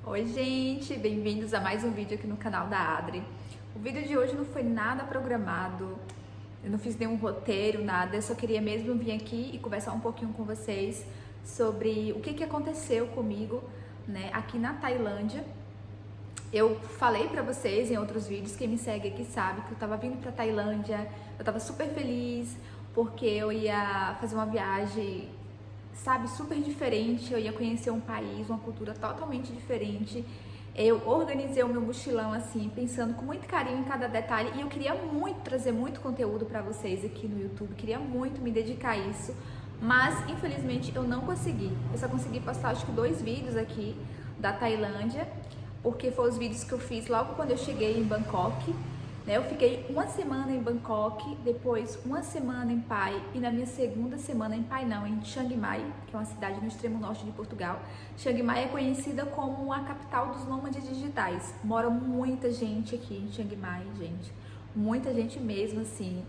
Oi gente, bem-vindos a mais um vídeo aqui no canal da Adri. O vídeo de hoje não foi nada programado, eu não fiz nenhum roteiro, nada, eu só queria mesmo vir aqui e conversar um pouquinho com vocês sobre o que aconteceu comigo, né, aqui na Tailândia. Eu falei pra vocês em outros vídeos, quem me segue aqui sabe que eu tava vindo pra Tailândia, eu tava super feliz porque eu ia fazer uma viagem, sabe, super diferente, eu ia conhecer um país, uma cultura totalmente diferente. Eu organizei o meu mochilão assim, pensando com muito carinho em cada detalhe, e eu queria muito trazer muito conteúdo para vocês aqui no YouTube, queria muito me dedicar a isso, mas infelizmente eu não consegui. Eu só consegui postar acho que 2 vídeos aqui da Tailândia, porque foram os vídeos que eu fiz logo quando eu cheguei em Bangkok. Eu fiquei uma semana em Bangkok, depois uma semana em Pai, e na minha segunda semana em Pai não, em Chiang Mai, que é uma cidade no extremo norte de Portugal. Chiang Mai é conhecida como a capital dos nômades digitais. Mora muita gente aqui em Chiang Mai, gente. Muita gente mesmo, assim.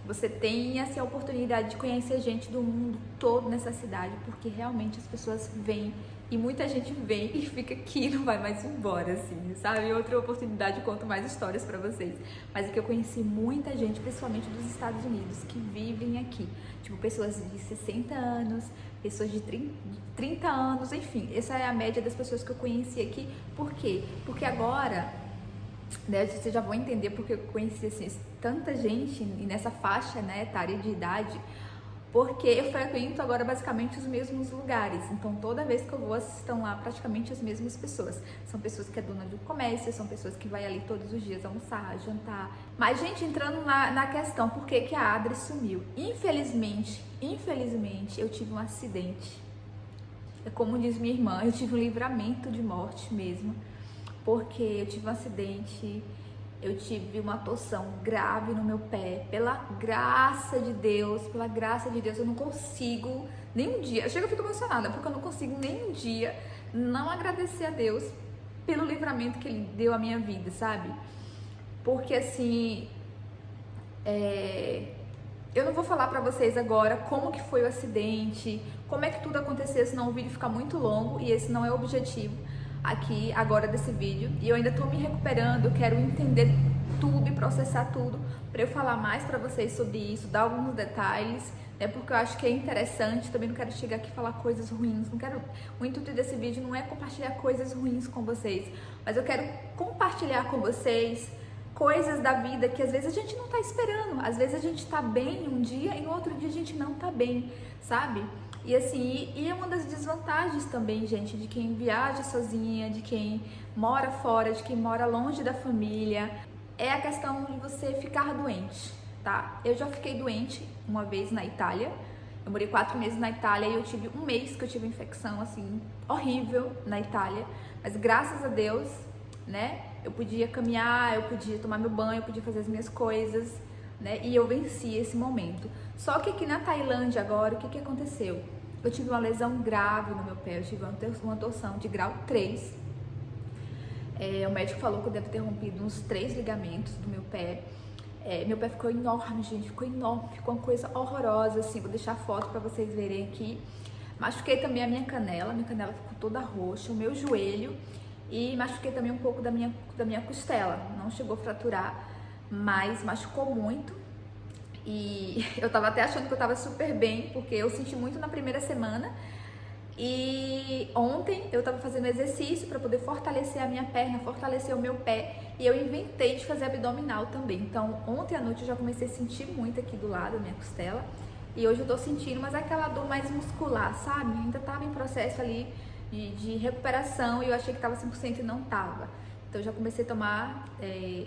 Você tem assim, a oportunidade de conhecer gente do mundo todo nessa cidade, porque realmente as pessoas vêm e muita gente vem e fica aqui e não vai mais embora, assim, sabe? Outra oportunidade, conto mais histórias pra vocês. Mas é que eu conheci muita gente, principalmente dos Estados Unidos, que vivem aqui. Tipo, pessoas de 60 anos, pessoas de 30 anos, enfim. Essa é a média das pessoas que eu conheci aqui. Por quê? Porque agora, né, vocês já vão entender porque eu conheci assim, tanta gente nessa faixa, né, etária de idade, porque eu frequento agora basicamente os mesmos lugares. Então toda vez que eu vou, estão lá praticamente as mesmas pessoas. São pessoas que é dona de um comércio, são pessoas que vai ali todos os dias almoçar, jantar. Mas, gente, entrando na questão, por que a Adri sumiu? Infelizmente, eu tive um acidente. É como diz minha irmã, eu tive um livramento de morte mesmo. Porque eu tive um acidente, eu tive uma torção grave no meu pé. Pela graça de Deus, eu não consigo nem um dia, chega, eu fico emocionada, porque eu não consigo nem um dia não agradecer a Deus pelo livramento que Ele deu à minha vida, sabe? Porque assim, eu não vou falar pra vocês agora como que foi o acidente, como é que tudo aconteceu, senão o vídeo fica muito longo e esse não é o objetivo aqui agora desse vídeo. E eu ainda tô me recuperando, eu quero entender tudo e processar tudo para eu falar mais para vocês sobre isso, dar alguns detalhes, né? Porque eu acho que é interessante, também não quero chegar aqui e falar coisas ruins, não quero, o intuito desse vídeo não é compartilhar coisas ruins com vocês, mas eu quero compartilhar com vocês coisas da vida que às vezes a gente não tá esperando, às vezes a gente tá bem um dia e no outro dia a gente não tá bem, sabe? E assim, e é uma das desvantagens também, gente, de quem viaja sozinha, de quem mora fora, de quem mora longe da família, é a questão de você ficar doente, tá? Eu já fiquei doente uma vez na Itália, eu morei 4 meses na Itália e eu tive um mês que eu tive infecção, assim, horrível na Itália, mas graças a Deus, né, eu podia caminhar, eu podia tomar meu banho, eu podia fazer as minhas coisas, né, e eu venci esse momento. Só que aqui na Tailândia agora, o que aconteceu? Eu tive uma lesão grave no meu pé, eu tive uma torção de grau 3. O médico falou que eu devo ter rompido uns 3 ligamentos do meu pé. Meu pé ficou enorme, gente, ficou enorme, ficou uma coisa horrorosa, assim, vou deixar a foto pra vocês verem aqui. Machuquei também a minha canela ficou toda roxa, o meu joelho, e machuquei também um pouco da minha costela. Não chegou a fraturar, mas machucou muito. E eu tava até achando que eu tava super bem, porque eu senti muito na primeira semana. E ontem eu tava fazendo exercício para poder fortalecer a minha perna, fortalecer o meu pé. E eu inventei de fazer abdominal também. Então ontem à noite eu já comecei a sentir muito aqui do lado da minha costela. E hoje eu tô sentindo, mas aquela dor mais muscular, sabe? Ainda tava em processo ali de recuperação e eu achei que tava 100% e não tava. Então eu já comecei a tomar,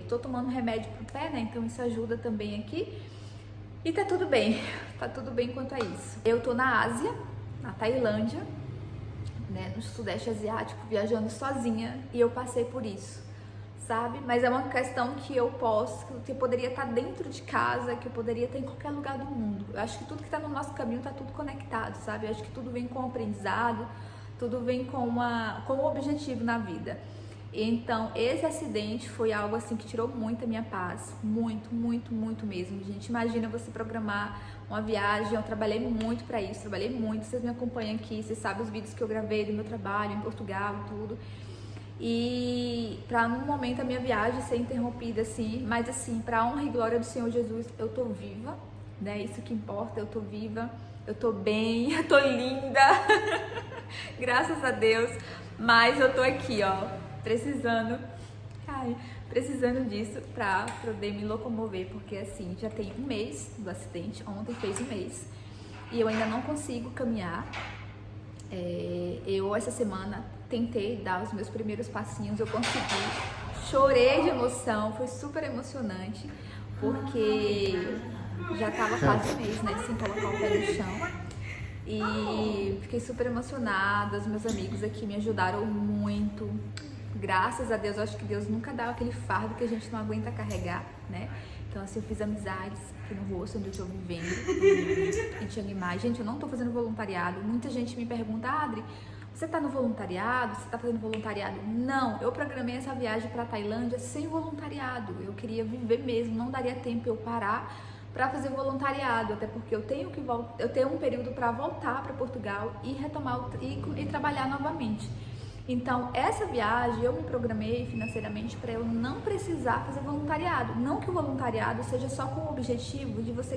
tô tomando remédio pro pé, né? Então isso ajuda também aqui. E tá tudo bem quanto a isso. Eu tô na Ásia, na Tailândia, né, no Sudeste Asiático, viajando sozinha, e eu passei por isso, sabe? Mas é uma questão que eu poderia estar dentro de casa, que eu poderia estar em qualquer lugar do mundo. Eu acho que tudo que tá no nosso caminho tá tudo conectado, sabe? Eu acho que tudo vem com aprendizado, tudo vem com um objetivo na vida. Então, esse acidente foi algo assim que tirou muito a minha paz, muito mesmo, gente. Imagina você programar uma viagem, eu trabalhei muito para isso, vocês me acompanham aqui, vocês sabem os vídeos que eu gravei do meu trabalho em Portugal e tudo. E para no momento a minha viagem ser interrompida assim, mas assim, para honra e glória do Senhor Jesus, eu tô viva, né? Isso que importa, eu tô viva, eu tô bem, eu tô linda. Graças a Deus. Mas eu tô aqui, ó, precisando disso pra poder me locomover, porque assim, já tem um mês do acidente, ontem fez um mês, e eu ainda não consigo caminhar. Eu essa semana tentei dar os meus primeiros passinhos, eu consegui, chorei de emoção, foi super emocionante, porque já tava quase um mês, né, sem colocar o pé no chão. E fiquei super emocionada, os meus amigos aqui me ajudaram muito. Graças a Deus, eu acho que Deus nunca dá aquele fardo que a gente não aguenta carregar, né? Então assim, eu fiz amizades aqui no rosto onde eu tô vivendo, em Chiang Mai. Gente, eu não tô fazendo voluntariado. Muita gente me pergunta, Adri, você tá no voluntariado? Você tá fazendo voluntariado? Não, eu programei essa viagem pra Tailândia sem voluntariado. Eu queria viver mesmo, não daria tempo eu parar para fazer voluntariado, até porque eu tenho um período para voltar para Portugal e retomar e trabalhar novamente. Então, essa viagem eu me programei financeiramente para eu não precisar fazer voluntariado. Não que o voluntariado seja só com o objetivo de você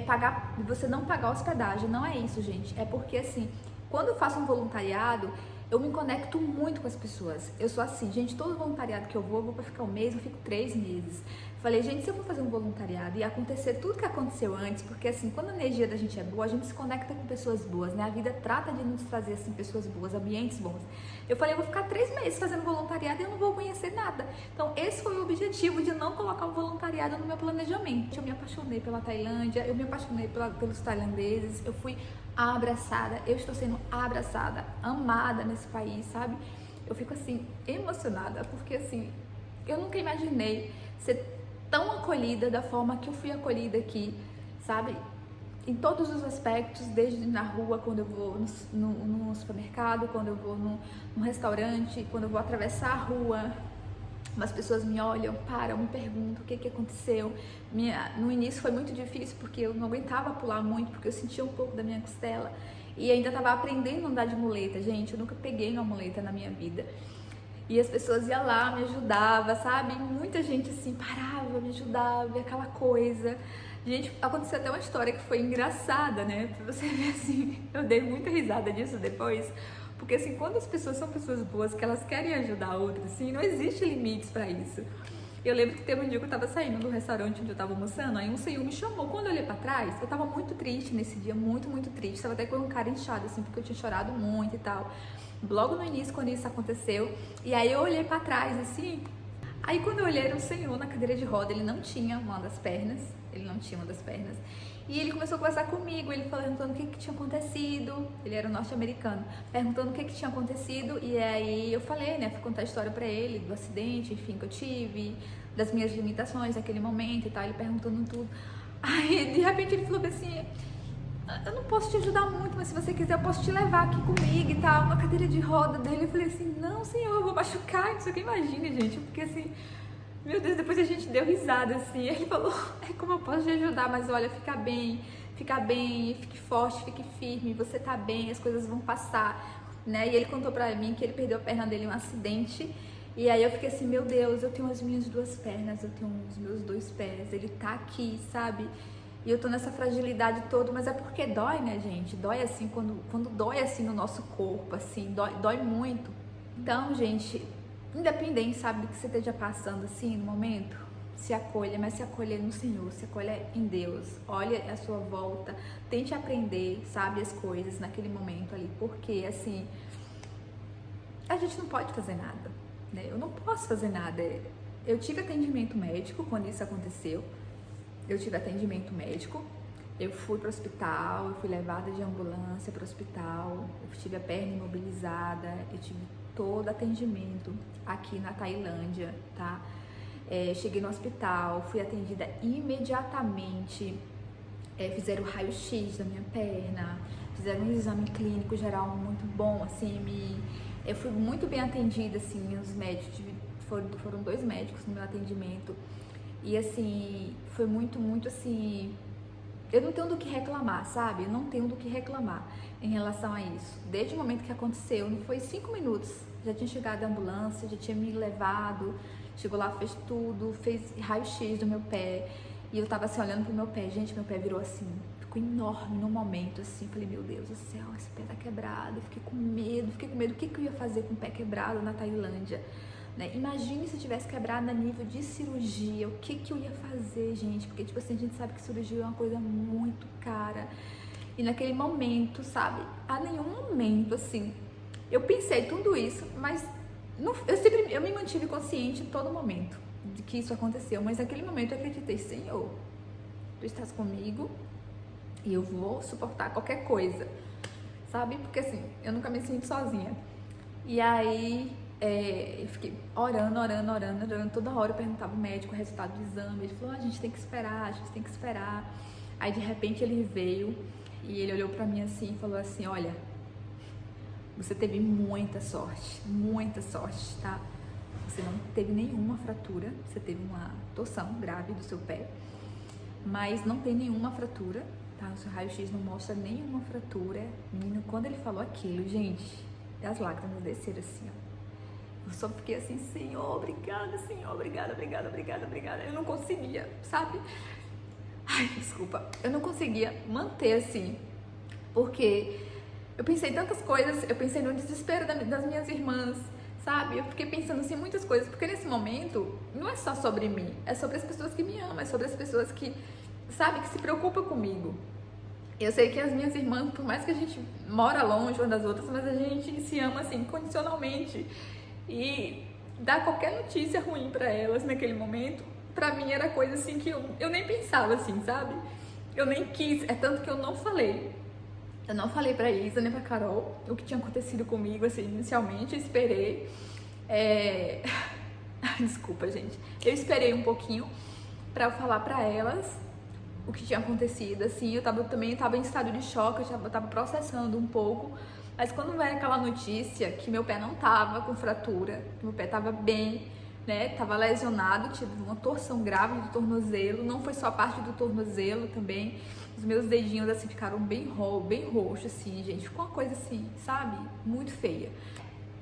pagar, de você não pagar hospedagem. Não é isso, gente. É porque assim, quando eu faço um voluntariado, eu me conecto muito com as pessoas. Eu sou assim, gente, todo voluntariado que eu vou para ficar um mês, eu fico 3 meses. Falei, gente, se eu vou fazer um voluntariado e acontecer tudo que aconteceu antes, porque assim, quando a energia da gente é boa, a gente se conecta com pessoas boas, né? A vida trata de nos trazer, assim, pessoas boas, ambientes bons. Eu falei, eu vou ficar 3 meses fazendo voluntariado e eu não vou conhecer nada. Então, esse foi o objetivo de não colocar o voluntariado no meu planejamento. Eu me apaixonei pela Tailândia, eu me apaixonei pelos tailandeses, eu fui abraçada, eu estou sendo abraçada, amada nesse país, sabe? Eu fico, assim, emocionada, porque, assim, eu nunca imaginei ser tão acolhida da forma que eu fui acolhida aqui, sabe? Em todos os aspectos, desde na rua, quando eu vou no supermercado, quando eu vou no restaurante, quando eu vou atravessar a rua, umas pessoas me olham, param, me perguntam o que aconteceu. No início foi muito difícil, porque eu não aguentava pular muito, porque eu sentia um pouco da minha costela, e ainda estava aprendendo a andar de muleta, gente, eu nunca peguei uma muleta na minha vida. E as pessoas iam lá, me ajudavam, sabe? Muita gente assim parava, me ajudava, e aquela coisa. Gente, aconteceu até uma história que foi engraçada, né? Pra você ver assim, eu dei muita risada disso depois. Porque assim, quando as pessoas são pessoas boas, que elas querem ajudar outras, assim, não existe limites pra isso. Eu lembro que teve um dia que eu tava saindo do restaurante onde eu tava almoçando, aí um senhor me chamou. Quando eu olhei pra trás, eu tava muito triste nesse dia, muito, muito triste. Tava até com um cara inchado, assim, porque eu tinha chorado muito e tal. Logo no início, quando isso aconteceu, e aí eu olhei pra trás, assim, aí quando eu olhei era um senhor na cadeira de roda, ele não tinha uma das pernas, e ele começou a conversar comigo, ele perguntando o que tinha acontecido, ele era um norte-americano, perguntando o que tinha acontecido, e aí eu falei, né, fui contar a história pra ele, do acidente, enfim, que eu tive, das minhas limitações naquele momento e tal, ele perguntando tudo, aí de repente ele falou assim, eu não posso te ajudar muito, mas se você quiser eu posso te levar aqui comigo e tal, na cadeira de roda dele. Eu falei assim, não senhor, eu vou machucar, não sei o que, imagina gente, porque assim, meu Deus, depois a gente deu risada assim, ele falou, como eu posso te ajudar, mas olha, fica bem, fique forte, fique firme, você tá bem, as coisas vão passar, né, e ele contou pra mim que ele perdeu a perna dele em um acidente, e aí eu fiquei assim, meu Deus, eu tenho as minhas 2 pernas, eu tenho os meus 2 pés, ele tá aqui, sabe? E eu tô nessa fragilidade toda, mas é porque dói, né, gente? Dói assim, quando dói assim no nosso corpo, assim, dói muito. Então, gente, independente, sabe, do que você esteja passando assim no momento, se acolha, mas se acolha no Senhor, se acolha em Deus. Olha a sua volta, tente aprender, sabe, as coisas naquele momento ali, porque assim, a gente não pode fazer nada, né? Eu não posso fazer nada. Eu tive atendimento médico quando isso aconteceu. Eu tive atendimento médico, eu fui para o hospital, eu fui levada de ambulância para o hospital, eu tive a perna imobilizada, eu tive todo atendimento aqui na Tailândia, tá? Cheguei no hospital, fui atendida imediatamente, fizeram o raio-x da minha perna, fizeram um exame clínico geral muito bom, assim, eu fui muito bem atendida, assim, os médicos, foram 2 médicos no meu atendimento. E assim, foi muito, muito assim, eu não tenho do que reclamar, sabe? Eu não tenho do que reclamar em relação a isso. Desde o momento que aconteceu, não foi 5 minutos Já tinha chegado a ambulância, já tinha me levado, chegou lá, fez tudo, fez raio-x do meu pé. E eu tava assim, olhando pro meu pé. Gente, meu pé virou assim, ficou enorme no momento, assim. Falei, meu Deus do céu, esse pé tá quebrado. Eu fiquei com medo. O que eu ia fazer com o pé quebrado na Tailândia? Né? Imagine se eu tivesse quebrado a nível de cirurgia, o que eu ia fazer, gente? Porque, tipo assim, a gente sabe que cirurgia é uma coisa muito cara. E naquele momento, sabe? A nenhum momento, assim, eu pensei tudo isso, mas eu me mantive consciente em todo momento de que isso aconteceu. Mas naquele momento eu acreditei, Senhor, Tu estás comigo e eu vou suportar qualquer coisa, sabe? Porque, assim, eu nunca me sinto sozinha. E aí... eu fiquei orando, toda hora eu perguntava ao médico o resultado do exame, ele falou, a gente tem que esperar, aí de repente ele veio e ele olhou pra mim assim e falou assim, olha, você teve muita sorte, tá? Você não teve nenhuma fratura, você teve uma torção grave do seu pé, mas não tem nenhuma fratura, tá? O seu raio-x não mostra nenhuma fratura. Menino, quando ele falou aquilo, gente, as lágrimas desceram assim, ó. Eu só fiquei assim, Senhor, obrigada, Senhor, obrigada. Eu não conseguia, sabe? Ai, desculpa. Eu não conseguia manter assim, porque eu pensei em tantas coisas, eu pensei no desespero das minhas irmãs, sabe? Eu fiquei pensando assim, muitas coisas, porque nesse momento não é só sobre mim, é sobre as pessoas que me amam, é sobre as pessoas que, sabe, que se preocupam comigo. Eu sei que as minhas irmãs, por mais que a gente mora longe uma das outras, mas a gente se ama assim, incondicionalmente. E dar qualquer notícia ruim pra elas naquele momento, pra mim era coisa assim que eu nem pensava assim, sabe? Eu nem quis, é tanto que eu não falei. Eu não falei pra Isa nem pra Carol o que tinha acontecido comigo, assim, inicialmente, eu esperei. Desculpa, gente. Eu esperei um pouquinho pra eu falar pra elas o que tinha acontecido, assim. Eu também tava em estado de choque, eu tava processando um pouco. Mas quando veio aquela notícia que meu pé não tava com fratura, que meu pé tava bem, né, tava lesionado, tive uma torção grave do tornozelo, não foi só a parte do tornozelo também, os meus dedinhos assim ficaram bem roxos assim, gente, ficou uma coisa assim, sabe, muito feia.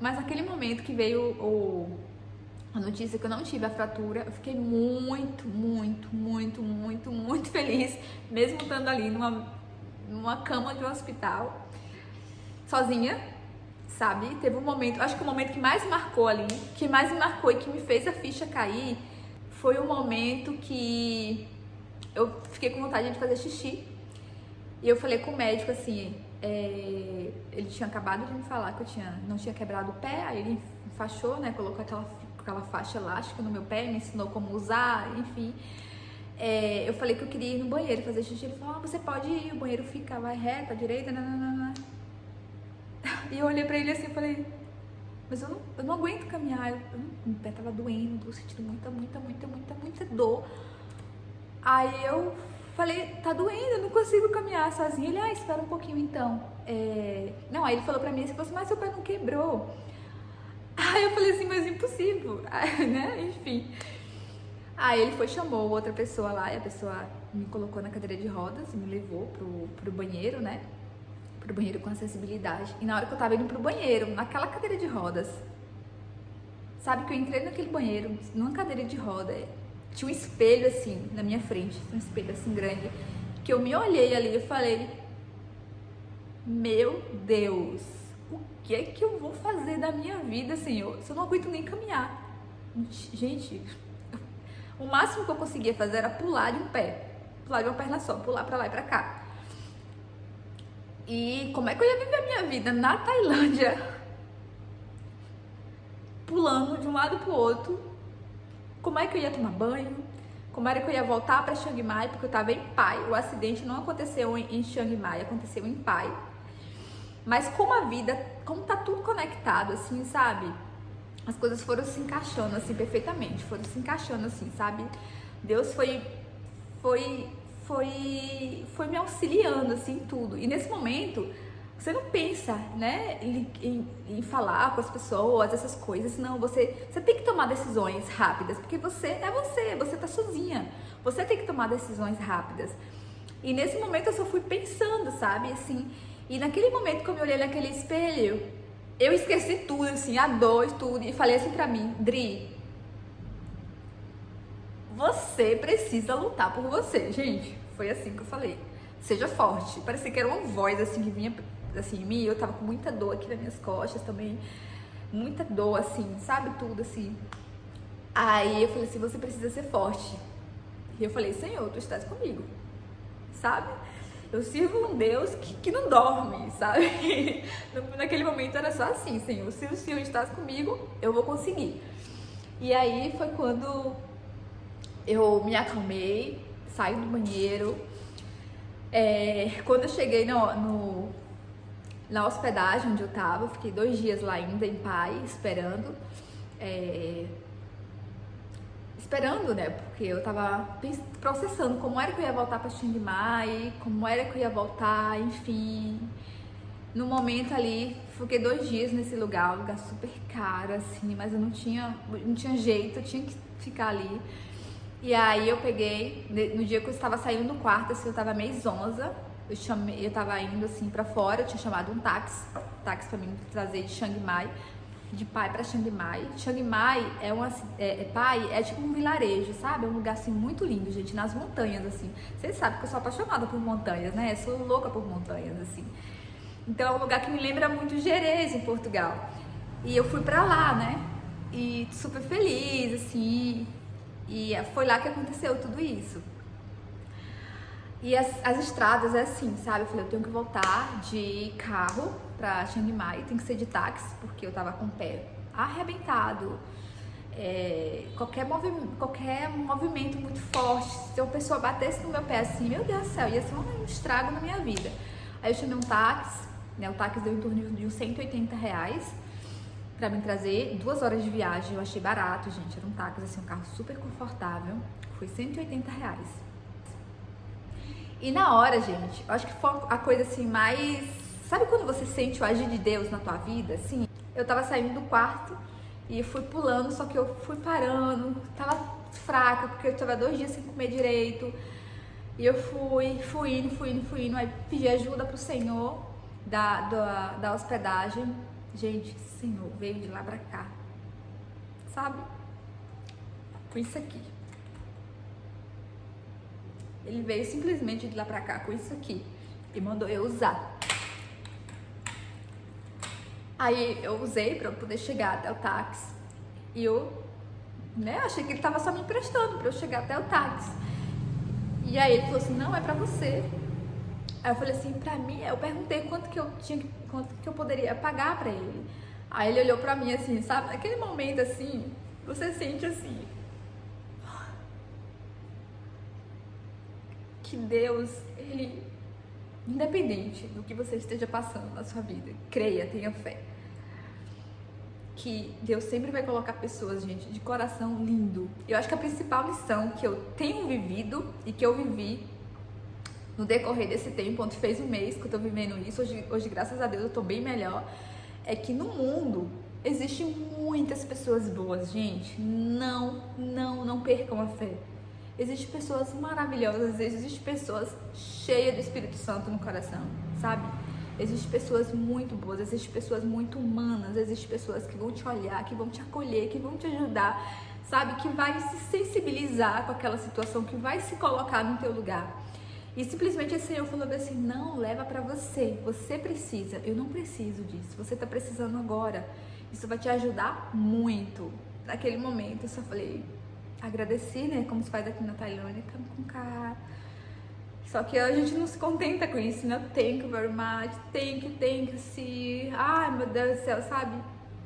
Mas naquele momento que veio a notícia que eu não tive a fratura, eu fiquei muito feliz, mesmo estando ali numa cama de um hospital, sozinha, sabe? Teve um momento, acho que o momento que mais marcou ali, que mais me marcou e que me fez a ficha cair, foi o momento que eu fiquei com vontade de fazer xixi. E eu falei com o médico assim, ele tinha acabado de me falar que eu não tinha quebrado o pé, aí ele enfaixou, né? Colocou aquela faixa elástica no meu pé, me ensinou como usar, enfim. Eu falei que eu queria ir no banheiro fazer xixi. Ele falou, você pode ir, o banheiro fica, vai reto, à direita, nananana. E eu olhei pra ele assim e falei, mas eu não aguento caminhar, meu pé tava doendo, tô sentindo muita dor. Aí eu falei, tá doendo, eu não consigo caminhar sozinha. Ele, espera um pouquinho então. Não, aí ele falou pra mim assim, mas seu pé não quebrou. Aí eu falei assim, mas impossível, né, enfim. Aí ele chamou outra pessoa lá, e a pessoa me colocou na cadeira de rodas e me levou pro banheiro, né, pro banheiro com acessibilidade. E na hora que eu tava indo pro banheiro, naquela cadeira de rodas, sabe que eu entrei naquele banheiro, numa cadeira de roda, tinha um espelho assim, na minha frente, um espelho assim grande, que eu me olhei ali e falei, meu Deus, o que é que eu vou fazer da minha vida, Senhor, se eu não aguento nem caminhar? Gente, o máximo que eu conseguia fazer era pular de uma perna só, pular pra lá e pra cá. E como é que eu ia viver a minha vida na Tailândia, pulando de um lado pro outro? Como é que eu ia tomar banho? Como era que eu ia voltar para Chiang Mai? Porque eu tava em Pai. O acidente não aconteceu em Chiang Mai, aconteceu em Pai. Mas como tá tudo conectado, assim, sabe? As coisas foram se encaixando, assim, perfeitamente. Foram se encaixando, assim, sabe? Deus foi me auxiliando, assim, em tudo. E nesse momento, você não pensa, né, em falar com as pessoas, essas coisas. Não, você tem que tomar decisões rápidas, porque você tá sozinha. Você tem que tomar decisões rápidas. E nesse momento eu só fui pensando, sabe, assim. E naquele momento que eu me olhei naquele espelho, eu esqueci tudo, assim, a dor, tudo, e falei assim pra mim, Dri, você precisa lutar por você, gente. Foi assim que eu falei. Seja forte. Parecia que era uma voz, assim, que vinha, assim, em mim. Eu tava com muita dor aqui nas minhas costas também. Muita dor, assim, sabe? Tudo, assim. Aí eu falei assim, você precisa ser forte. E eu falei, Senhor, tu estás comigo, sabe? Eu sirvo um Deus que não dorme, sabe? Naquele momento era só assim, Senhor, se o Senhor estás comigo, eu vou conseguir. E aí foi quando eu me acalmei, saí do banheiro. Quando eu cheguei na hospedagem onde eu tava, eu fiquei 2 dias lá ainda em paz, esperando. Esperando, né? Porque eu tava processando como era que eu ia voltar pra Chiang Mai, como era que eu ia voltar, enfim. No momento ali, fiquei 2 dias nesse lugar, um lugar super caro, assim, mas eu não tinha jeito, eu tinha que ficar ali. E aí eu peguei, no dia que eu estava saindo do quarto, assim, eu tava meio zonza, eu tava indo assim pra fora, eu tinha chamado um táxi pra mim trazer de Chiang Mai, de Pai pra Chiang Mai. Chiang Mai Pai é tipo um vilarejo, sabe? É um lugar assim muito lindo, gente, nas montanhas, assim. Vocês sabem que eu sou apaixonada por montanhas, né? Eu sou louca por montanhas, assim. Então é um lugar que me lembra muito Gerês, em Portugal. E eu fui pra lá, né? E super feliz, assim. E foi lá que aconteceu tudo isso. E as estradas é assim, sabe? Eu falei, eu tenho que voltar de carro pra Chiang Mai, tem que ser de táxi, porque eu tava com o pé arrebentado. Qualquer movimento muito forte, se uma pessoa batesse no meu pé assim, meu Deus do céu, ia ser um estrago na minha vida. Aí eu chamei um táxi, né? O táxi deu em torno de uns R$180 pra me trazer, 2 horas de viagem. Eu achei barato, gente, era um táxi, assim, um carro super confortável. Foi R$180. E na hora, gente, eu acho que foi a coisa assim mais... Sabe quando você sente o agir de Deus na tua vida, assim? Eu tava saindo do quarto e fui pulando, só que eu fui parando, tava fraca, porque eu tava 2 dias sem comer direito. E eu fui indo, aí pedi ajuda pro Senhor da hospedagem. Gente, o Senhor veio de lá pra cá, sabe? Com isso aqui. Ele veio simplesmente de lá pra cá com isso aqui e mandou eu usar. Aí eu usei pra eu poder chegar até o táxi. E eu, né, achei que ele tava só me emprestando pra eu chegar até o táxi. E aí ele falou assim, não, é pra você. Aí eu falei assim, pra mim, eu perguntei quanto que eu poderia pagar pra ele. Aí ele olhou pra mim assim, sabe? Naquele momento assim, você sente assim, que Deus, Ele, independente do que você esteja passando na sua vida, creia, tenha fé, que Deus sempre vai colocar pessoas, gente, de coração lindo. Eu acho que a principal lição que eu tenho vivido e que eu vivi no decorrer desse tempo, onde fez 1 mês que eu tô vivendo isso, hoje graças a Deus eu tô bem melhor, é que no mundo existem muitas pessoas boas, gente. Não percam a fé. Existem pessoas maravilhosas, existem pessoas cheias do Espírito Santo no coração, sabe? Existem pessoas muito boas, existem pessoas muito humanas, existem pessoas que vão te olhar, que vão te acolher, que vão te ajudar, sabe? Que vai se sensibilizar com aquela situação, que vai se colocar no teu lugar. E simplesmente esse Senhor falou assim, não, leva pra você, você precisa, eu não preciso disso, você tá precisando agora, isso vai te ajudar muito. Naquele momento eu só falei, agradeci, né, como se faz aqui na Tailândia, com cara. Só que a gente não se contenta com isso, né, thank you very much, thank you, see, ai meu Deus do céu, sabe,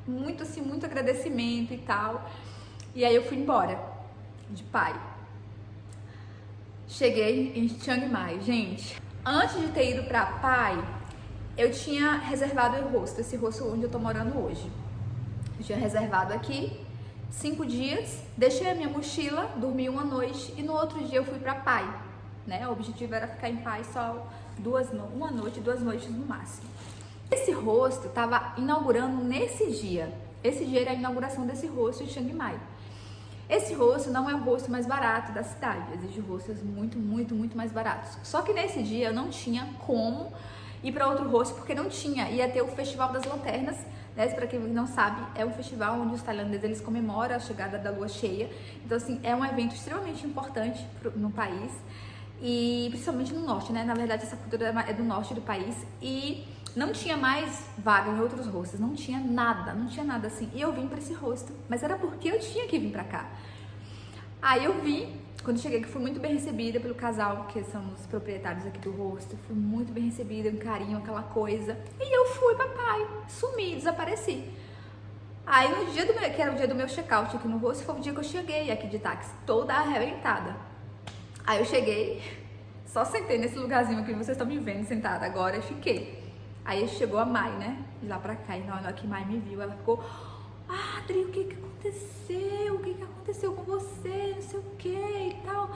muito assim, muito agradecimento e tal. E aí eu fui embora, de Pai. Cheguei em Chiang Mai, gente. Antes de ter ido pra Pai, eu tinha reservado o hostel, esse hostel onde eu tô morando hoje. Eu tinha reservado aqui 5 dias, deixei a minha mochila, dormi 1 noite e no outro dia eu fui pra Pai, né? O objetivo era ficar em Pai só 1 noite, 2 noites no máximo. Esse hostel tava inaugurando nesse dia. Esse dia era a inauguração desse hostel em Chiang Mai. Esse hostel não é o hostel mais barato da cidade, existem hostels muito mais baratos. Só que nesse dia eu não tinha como ir para outro hostel, porque não tinha, ia ter o Festival das Lanternas né? Para quem não sabe, é um festival onde os tailandeses eles comemoram a chegada da lua cheia. Então, assim, é um evento extremamente importante no país e principalmente no norte, né? Na verdade, essa cultura é do norte do país e não tinha mais vaga em outros hostels, não tinha nada assim. E eu vim para esse hostel, mas era porque eu tinha que vir para cá. Aí eu vim, quando cheguei, que fui muito bem recebida pelo casal, que são os proprietários aqui do hostel, fui muito bem recebida, um carinho, aquela coisa. E eu fui, papai, sumi, desapareci. Aí no dia que era o dia do meu check-out aqui no hostel, foi o dia que eu cheguei aqui de táxi, toda arrebentada. Aí eu cheguei, só sentei nesse lugarzinho aqui, vocês estão me vendo sentada agora, e fiquei. Aí chegou a Mai, né, de lá pra cá, e na hora que Mai me viu, ela ficou... Ah, Adri, o que aconteceu? O que aconteceu com você? Não sei o que e tal.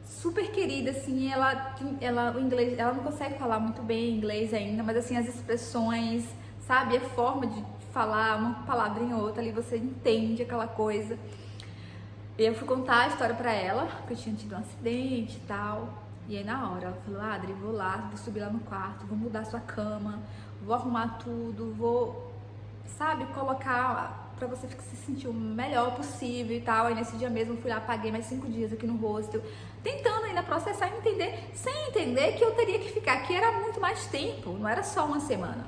Super querida, assim, o inglês, ela não consegue falar muito bem inglês ainda, mas assim, as expressões, sabe, a forma de falar uma palavrinha ou outra ali, você entende aquela coisa. E eu fui contar a história pra ela, que eu tinha tido um acidente e tal. E aí na hora, ela falou, Adri, vou lá, vou subir lá no quarto, vou mudar sua cama, vou arrumar tudo, vou, sabe, colocar... pra você se sentir o melhor possível e tal. Aí nesse dia mesmo eu fui lá, paguei mais 5 dias aqui no hostel, tentando ainda processar e entender, sem entender que eu teria que ficar aqui, era muito mais tempo, não era só uma semana.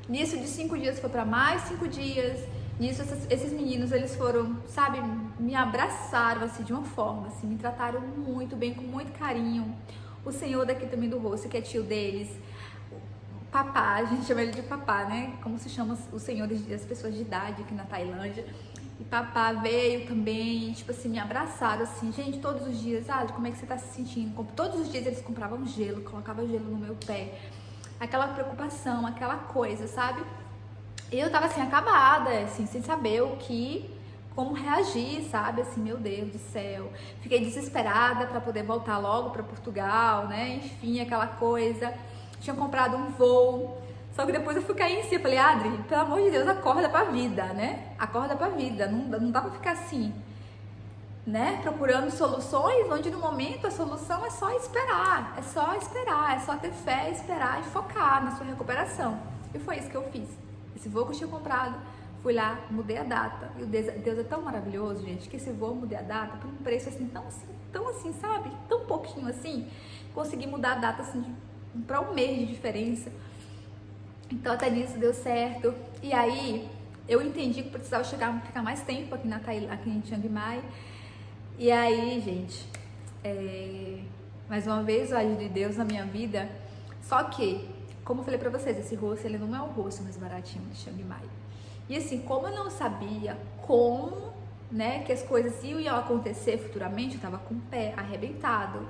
Nisso de 5 dias foi pra mais 5 dias, nisso esses meninos, eles foram, sabe, me abraçaram assim de uma forma, assim, me trataram muito bem, com muito carinho. O senhor daqui também do hostel, que é tio deles, papá, a gente chama ele de papá, né? Como se chama os senhores, as pessoas de idade aqui na Tailândia. E papá veio também, tipo assim, me abraçaram assim, gente, todos os dias, como é que você tá se sentindo? Todos os dias eles compravam gelo, colocavam gelo no meu pé. Aquela preocupação, aquela coisa, sabe? E eu tava assim, acabada, assim, sem saber como reagir, sabe? Assim, meu Deus do céu. Fiquei desesperada pra poder voltar logo pra Portugal, né? Enfim, aquela coisa. Tinha comprado um voo, só que depois eu fui cair em si, eu falei, Adri, pelo amor de Deus, acorda pra vida, né? Acorda pra vida, não dá pra ficar assim, né? Procurando soluções, onde no momento a solução é só esperar, é só ter fé, esperar e focar na sua recuperação. E foi isso que eu fiz. Esse voo que eu tinha comprado, fui lá, mudei a data, e o Deus é tão maravilhoso, gente, que esse voo eu mudei a data por um preço assim, tão assim, sabe? Tão pouquinho assim, consegui mudar a data assim, para um mês de diferença. Então até nisso deu certo. E aí eu entendi que precisava ficar mais tempo aqui aqui em Chiang Mai. E aí, gente, mais uma vez o agir de Deus na minha vida. Só que, como eu falei pra vocês, esse hostel ele não é o hostel mais baratinho de Chiang Mai. E assim, como eu não sabia como, né, que as coisas iam acontecer futuramente, eu tava com o pé arrebentado.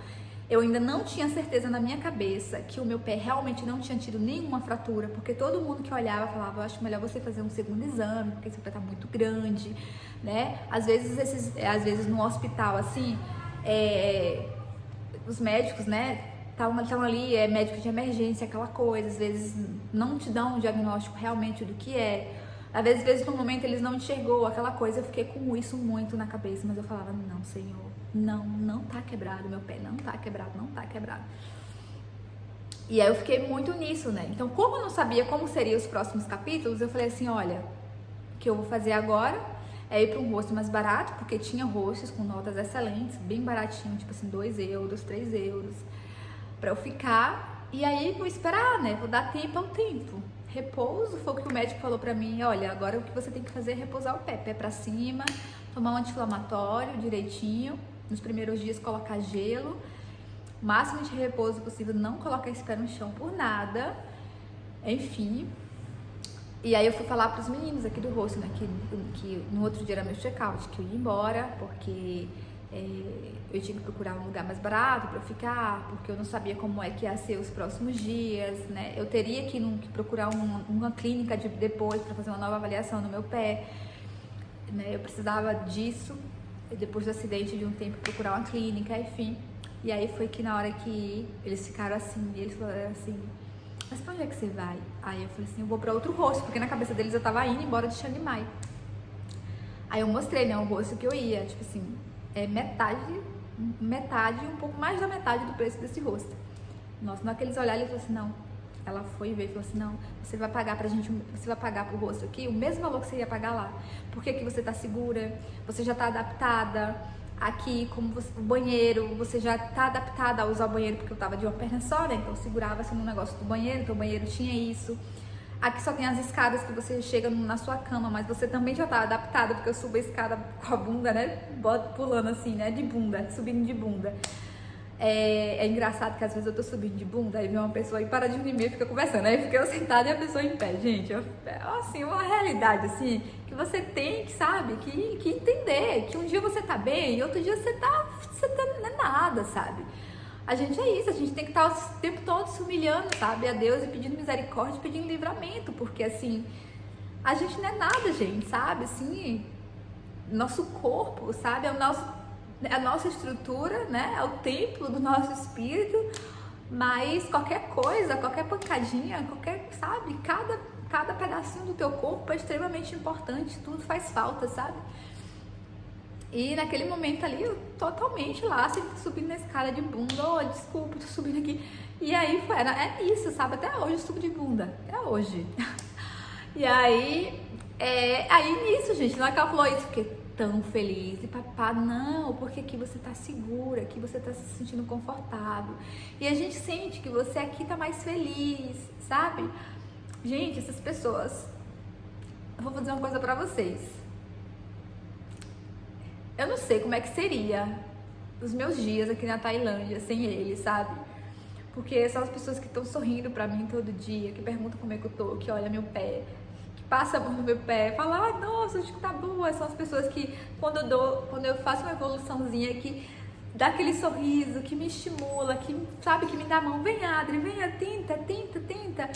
Eu ainda não tinha certeza na minha cabeça que o meu pé realmente não tinha tido nenhuma fratura, porque todo mundo que olhava falava, eu acho melhor você fazer um segundo exame, porque seu pé tá muito grande, né? Às vezes no hospital, assim, os médicos, né, estavam ali, médico de emergência, aquela coisa, às vezes não te dão um diagnóstico realmente do que é. Às vezes no momento eles não enxergou aquela coisa, eu fiquei com isso muito na cabeça, mas eu falava, não, Senhor, não tá quebrado, meu pé não tá quebrado. E aí eu fiquei muito nisso, né? Então, como eu não sabia como seriam os próximos capítulos, eu falei assim, olha, o que eu vou fazer agora é ir para um hostel mais barato, porque tinha hostels com notas excelentes, bem baratinho, tipo assim, 2 euros, 3 euros, pra eu ficar, e aí vou esperar, né? Vou dar tempo ao tempo. Repouso, foi o que o médico falou pra mim, olha, agora o que você tem que fazer é repousar o pé pra cima, tomar um anti-inflamatório direitinho, nos primeiros dias colocar gelo, máximo de repouso possível, não colocar esse pé no chão por nada, enfim. E aí eu fui falar pros meninos aqui do hostel, né, que no outro dia era meu check-out, que eu ia embora, porque eu tinha que procurar um lugar mais barato pra eu ficar, porque eu não sabia como é que ia ser os próximos dias, né, eu teria que procurar uma clínica depois pra fazer uma nova avaliação no meu pé, né, eu precisava disso, depois do acidente de um tempo procurar uma clínica, enfim. E aí foi que na hora que eles ficaram assim, eles falaram assim, mas pra onde é que você vai? Aí eu falei assim, eu vou pra outro hostel, porque na cabeça deles eu tava indo embora de Chiang Mai. Aí eu mostrei, né, o hostel que eu ia, tipo assim, metade, um pouco mais da metade do preço desse hostel. Nossa, na hora que eles olharam, eles falaram assim, não, Ela foi ver e falou assim, não, você vai pagar pra gente, você vai pagar pro rosto aqui o mesmo valor que você ia pagar lá. Porque aqui você tá segura, você já tá adaptada. Aqui, como o banheiro, você já tá adaptada a usar o banheiro, porque eu tava de uma perna só, né? Então eu segurava assim no negócio do banheiro, então o banheiro tinha isso. Aqui só tem as escadas que você chega na sua cama, mas você também já tá adaptada, porque eu subo a escada com a bunda, né? Pulando assim, né? De bunda, subindo de bunda. É engraçado que às vezes eu tô subindo de bunda, aí vem uma pessoa e para de mim e fica conversando. Aí fica eu sentada e a pessoa em pé. Gente, assim, uma realidade assim, que você tem que, sabe, que entender. Que um dia você tá bem e outro dia você tá não é nada, sabe? A gente é isso, a gente tem que estar o tempo todo se humilhando, sabe, a Deus e pedindo misericórdia, pedindo livramento, porque assim, a gente não é nada, gente, sabe, assim, nosso corpo, sabe, é a nossa estrutura, né, é o templo do nosso espírito, mas qualquer coisa, qualquer pancadinha, qualquer, sabe, cada pedacinho do teu corpo é extremamente importante, tudo faz falta, sabe. E naquele momento ali, eu totalmente lá, sempre subindo na escada de bunda, desculpa, tô subindo aqui. E aí é isso, sabe? Até hoje eu subo de bunda, até hoje. E aí nisso, gente, na hora que ela falou isso, eu fiquei tão feliz. E papá, não, porque aqui você tá segura, aqui você tá se sentindo confortável. E a gente sente que você aqui tá mais feliz, sabe? Gente, essas pessoas, eu vou dizer uma coisa pra vocês. Eu não sei como é que seria os meus dias aqui na Tailândia sem ele, sabe? Porque são as pessoas que estão sorrindo pra mim todo dia, que perguntam como é que eu tô, que olha meu pé, que passa a mão no meu pé, fala, ai, nossa, acho que tá boa. São as pessoas que, quando eu faço uma evoluçãozinha, que dá aquele sorriso, que me estimula, que, sabe, que me dá a mão, vem Adri, vem, tenta,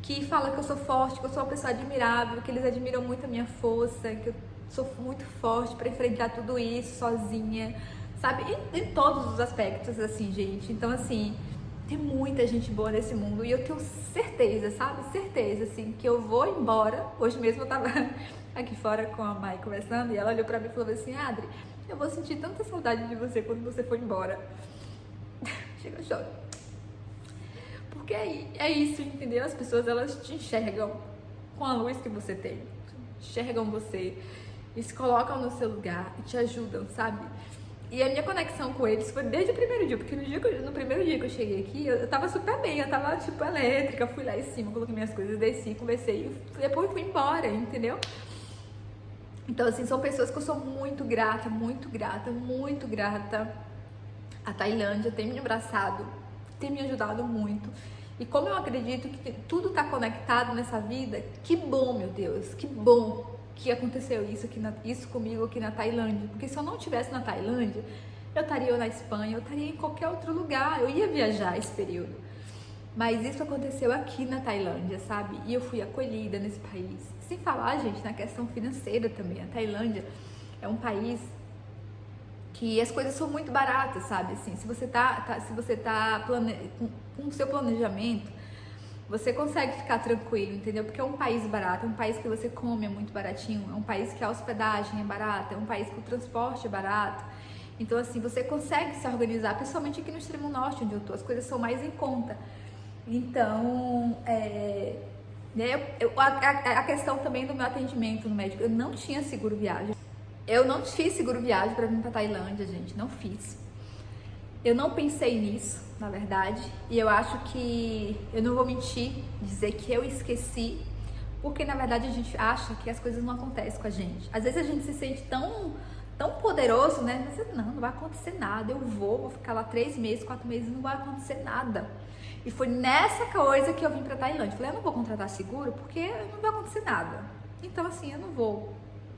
que fala que eu sou forte, que eu sou uma pessoa admirável, que eles admiram muito a minha força, que eu sou muito forte para enfrentar tudo isso sozinha, sabe? Em todos os aspectos, assim, gente. Então, assim, tem muita gente boa nesse mundo e eu tenho certeza, sabe? Certeza, assim, que eu vou embora. Hoje mesmo eu tava aqui fora com a Mai conversando e ela olhou pra mim e falou assim, Adri, eu vou sentir tanta saudade de você quando você for embora. Chega, choro. Porque é isso, entendeu? As pessoas, elas te enxergam com a luz que você tem. Enxergam você e se colocam no seu lugar e te ajudam, sabe? E a minha conexão com eles foi desde o primeiro dia, porque no primeiro dia que eu cheguei aqui, eu tava super bem, eu tava, tipo, elétrica, fui lá em cima, coloquei minhas coisas, desci, conversei e depois fui embora, entendeu? Então, assim, são pessoas que eu sou muito grata, muito grata, muito grata. A Tailândia tem me abraçado, tem me ajudado muito. E como eu acredito que tudo tá conectado nessa vida, que bom, meu Deus, que bom que aconteceu isso comigo aqui na Tailândia. Porque se eu não estivesse na Tailândia, eu estaria na Espanha, eu estaria em qualquer outro lugar, eu ia viajar esse período. Mas isso aconteceu aqui na Tailândia, sabe? E eu fui acolhida nesse país. Sem falar, gente, na questão financeira também. A Tailândia é um país que as coisas são muito baratas, sabe? Assim, se você tá com o seu planejamento, você consegue ficar tranquilo, entendeu? Porque é um país barato, é um país que você come é muito baratinho, é um país que a hospedagem é barata, é um país que o transporte é barato. Então, assim, você consegue se organizar, principalmente aqui no extremo norte, onde eu tô, as coisas são mais em conta. Então, a questão também do meu atendimento no médico, eu não tinha seguro viagem. Eu não fiz seguro viagem para vir pra Tailândia, gente, não fiz. Eu não pensei nisso, na verdade, e eu acho que, eu não vou mentir, dizer que eu esqueci, porque na verdade a gente acha que as coisas não acontecem com a gente. Às vezes a gente se sente tão poderoso, né? Mas não vai acontecer nada, eu vou ficar lá 3 meses, 4 meses, não vai acontecer nada. E foi nessa coisa que eu vim pra Tailândia. Falei, eu não vou contratar seguro porque não vai acontecer nada. Então assim, eu não vou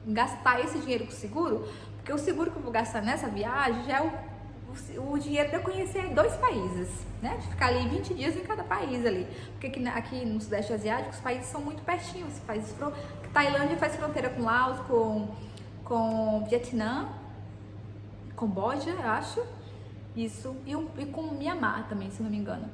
gastar esse dinheiro com seguro, porque o seguro que eu vou gastar nessa viagem já é o dinheiro para eu conhecer 2 países, né? De ficar ali 20 dias em cada país ali. Porque aqui no Sudeste Asiático, os países são muito pertinhos. Tailândia faz fronteira com Laos, com Vietnã, Camboja, eu acho. Isso. E com Mianmar também, se não me engano.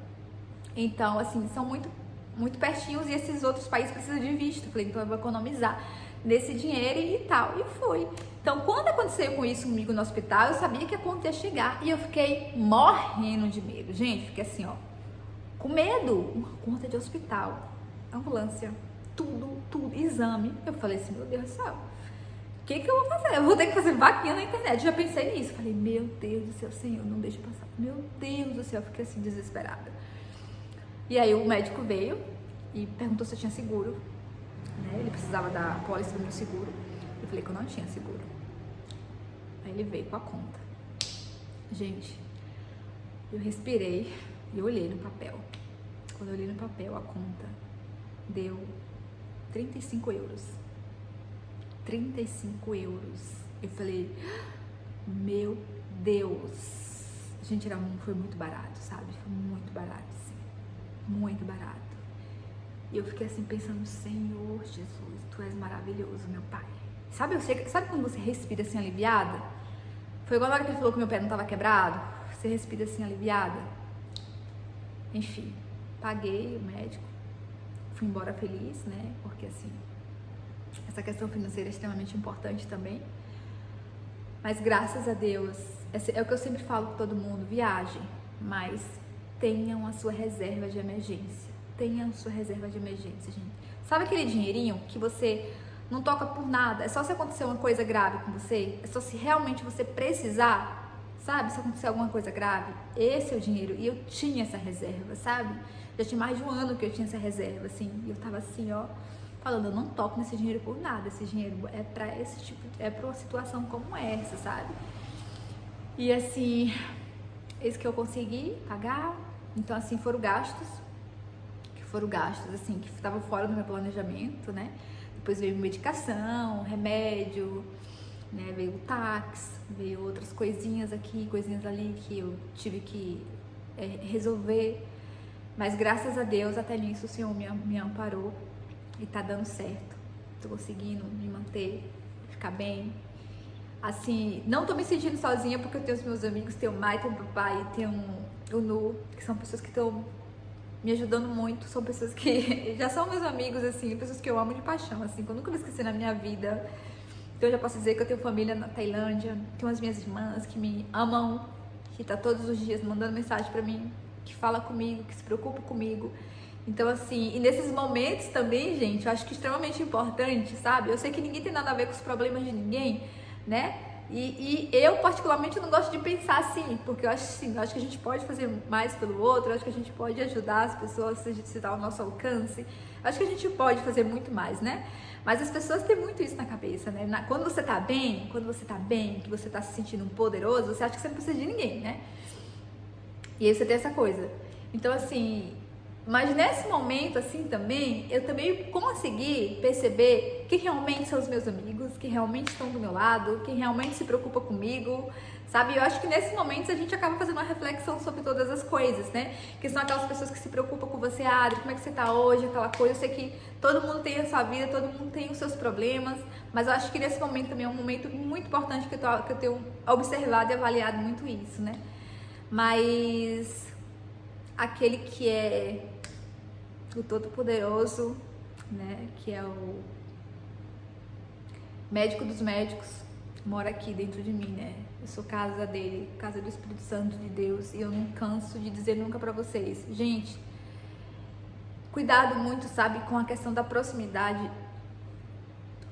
Então, assim, são muito, muito pertinhos e esses outros países precisam de visto. Falei, então eu vou economizar nesse dinheiro e tal. E fui. Então, quando aconteceu com isso comigo no hospital, eu sabia que a conta ia chegar e eu fiquei morrendo de medo. Gente, fiquei assim, ó, com medo, uma conta de hospital, ambulância, tudo, exame. Eu falei assim, meu Deus do céu, o que eu vou fazer? Eu vou ter que fazer vaquinha na internet. Já pensei nisso. Falei, meu Deus do céu, Senhor, não deixa passar. Meu Deus do céu, eu fiquei assim desesperada. E aí o médico veio e perguntou se eu tinha seguro, né? Ele precisava da pólice do meu seguro. Eu falei que eu não tinha seguro. Aí ele veio com a conta. Gente, eu respirei e olhei no papel. Quando eu olhei no papel, a conta deu 35 euros. 35 euros. Eu falei, meu Deus. Gente, foi muito barato, sabe? Foi muito barato, assim. Muito barato. E eu fiquei assim pensando, Senhor Jesus, Tu és maravilhoso, meu Pai. Sabe quando você respira assim, aliviada? Foi igual na hora que ele falou que meu pé não estava quebrado. Você respira assim, aliviada. Enfim, paguei o médico. Fui embora feliz, né? Porque assim, essa questão financeira é extremamente importante também. Mas graças a Deus, é o que eu sempre falo para todo mundo, viagem, mas tenham a sua reserva de emergência. Tenham a sua reserva de emergência, gente. Sabe aquele dinheirinho que você não toca por nada? É só se acontecer uma coisa grave com você, é só se realmente você precisar, sabe? Se acontecer alguma coisa grave, esse é o dinheiro. E eu tinha essa reserva, sabe? Já tinha mais de um ano que eu tinha essa reserva, assim. E eu tava assim, ó, falando, eu não toco nesse dinheiro por nada. Esse dinheiro é pra esse tipo, é pra uma situação como essa, sabe? E assim, esse que eu consegui pagar. Então, assim, foram gastos, assim, que estavam fora do meu planejamento, né? Depois veio medicação, remédio, né? Veio o táxi, veio outras coisinhas aqui, coisinhas ali que eu tive que resolver. Mas graças a Deus, até nisso o Senhor me amparou e tá dando certo. Tô conseguindo me manter, ficar bem. Assim, não tô me sentindo sozinha porque eu tenho os meus amigos, tenho o Mai, tenho o papai, tenho o Nu, que são pessoas que estão me ajudando muito, são pessoas que já são meus amigos, assim, pessoas que eu amo de paixão, assim, que eu nunca vou esquecer na minha vida. Então eu já posso dizer que eu tenho família na Tailândia, tenho as minhas irmãs que me amam, que tá todos os dias mandando mensagem pra mim, que fala comigo, que se preocupa comigo. Então, assim, e nesses momentos também, gente, eu acho que é extremamente importante, sabe? Eu sei que ninguém tem nada a ver com os problemas de ninguém, né? E eu, particularmente, não gosto de pensar assim, porque eu acho assim, eu acho que a gente pode fazer mais pelo outro, eu acho que a gente pode ajudar as pessoas se dá ao nosso alcance, eu acho que a gente pode fazer muito mais, né? Mas as pessoas têm muito isso na cabeça, né? Quando você tá bem, que você tá se sentindo poderoso, você acha que você não precisa de ninguém, né? E aí você tem essa coisa. Então, assim, mas nesse momento, assim, também, eu também consegui perceber que realmente são os meus amigos, que realmente estão do meu lado, que realmente se preocupa comigo, sabe? Eu acho que nesses momentos a gente acaba fazendo uma reflexão sobre todas as coisas, né? Que são aquelas pessoas que se preocupam com você, Adri, como é que você tá hoje, aquela coisa. Eu sei que todo mundo tem a sua vida, todo mundo tem os seus problemas, mas eu acho que nesse momento também é um momento muito importante que eu tenho observado e avaliado muito isso, né? Mas aquele que é o Todo-Poderoso, né, que é o médico dos médicos, mora aqui dentro de mim, né? Eu sou casa dele, casa do Espírito Santo de Deus, e eu não canso de dizer nunca pra vocês, gente, cuidado muito, sabe, com a questão da proximidade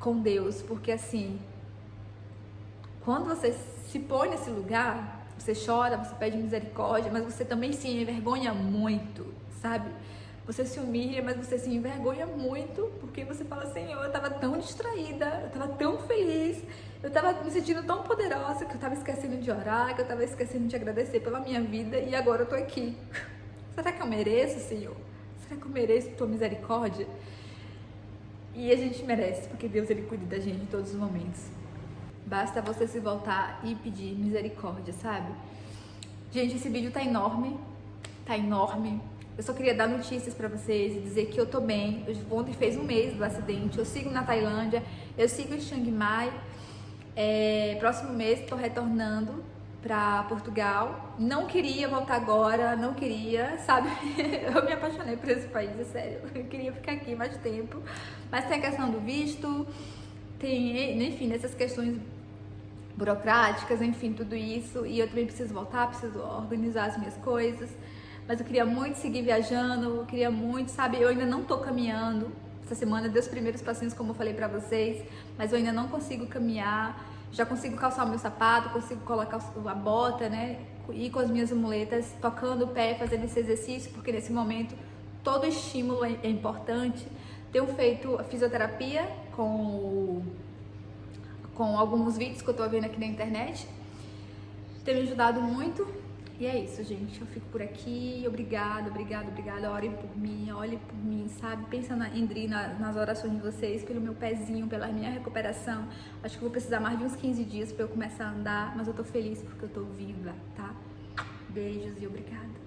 com Deus, porque assim, quando você se põe nesse lugar, você chora, você pede misericórdia, mas você também se envergonha muito, sabe? Você se humilha, mas você se envergonha muito, porque você fala, Senhor, eu tava tão distraída, eu tava tão feliz, eu tava me sentindo tão poderosa, que eu tava esquecendo de orar, que eu tava esquecendo de agradecer pela minha vida, e agora eu tô aqui. Será que eu mereço, Senhor? Será que eu mereço tua misericórdia? E a gente merece, porque Deus, Ele cuida da gente em todos os momentos. Basta você se voltar e pedir misericórdia, sabe? Gente, esse vídeo tá enorme, tá enorme. Eu só queria dar notícias pra vocês e dizer que eu tô bem. Ontem fez um mês do acidente, eu sigo na Tailândia, eu sigo em Chiang Mai. Próximo mês tô retornando pra Portugal. Não queria voltar agora, não queria, sabe? Eu me apaixonei por esse país, é sério. Eu queria ficar aqui mais tempo. Mas tem a questão do visto, tem, enfim, essas questões burocráticas, enfim, tudo isso. E eu também preciso voltar, preciso organizar as minhas coisas. mas eu queria muito seguir viajando, eu queria muito, sabe? Eu ainda não tô caminhando. Essa semana dei os primeiros passinhos, como eu falei pra vocês, mas eu ainda não consigo caminhar. Já consigo calçar o meu sapato, consigo colocar a bota, né? Ir com as minhas muletas, tocando o pé, fazendo esse exercício, porque nesse momento todo estímulo é importante. Tenho feito a fisioterapia com alguns vídeos que eu tô vendo aqui na internet. Tem me ajudado muito. E é isso, gente. Eu fico por aqui. Obrigada, obrigada, obrigada. Orem por mim, sabe? Pensa em Dri, nas orações de vocês, pelo meu pezinho, pela minha recuperação. Acho que eu vou precisar mais de uns 15 dias pra eu começar a andar, mas eu tô feliz porque eu tô viva, tá? Beijos e obrigada.